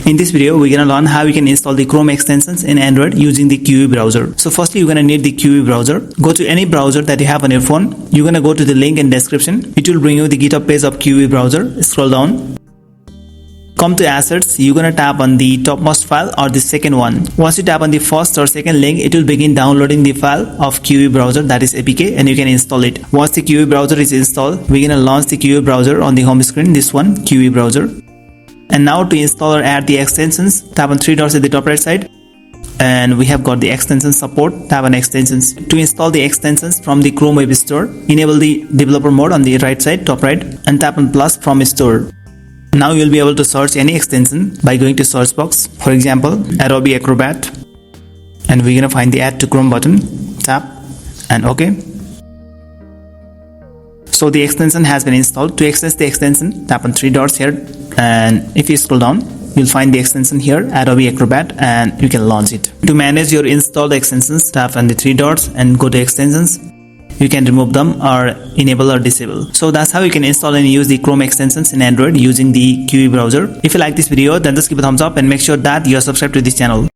In this video, we're gonna learn how you can install the Chrome extensions in Android using the Kiwi Browser. So firstly, you're gonna need the Kiwi Browser. Go to any browser that you have on your phone. You're gonna go to the link in description. It will bring you the GitHub page of Kiwi Browser. Scroll down. Come to assets, you're gonna tap on the topmost file or the second one. Once you tap on the first or second link, it will begin downloading the file of Kiwi Browser, that is APK, and you can install it. Once the Kiwi Browser is installed, we're gonna launch the Kiwi Browser on the home screen, this one, Kiwi Browser. And now to install or add the extensions, tap on three dots at the top right side. And we have got the extension support, tap on extensions. To install the extensions from the Chrome Web Store, enable the developer mode on the right side, top right, and tap on plus from store. Now you'll be able to search any extension by going to search box. For example, Adobe Acrobat. And we're gonna find the add to Chrome button, tap and OK. So the extension has been installed. To access the extension, tap on three dots here, and if you scroll down, you'll find the extension here, Adobe Acrobat, and you can launch it. To manage your installed extensions, tap on the three dots and go to extensions. You can remove them or enable or disable. So that's how you can install and use the Chrome extensions in Android using the Kiwi Browser. If you like this video, then just give a thumbs up and make sure that you are subscribed to this channel.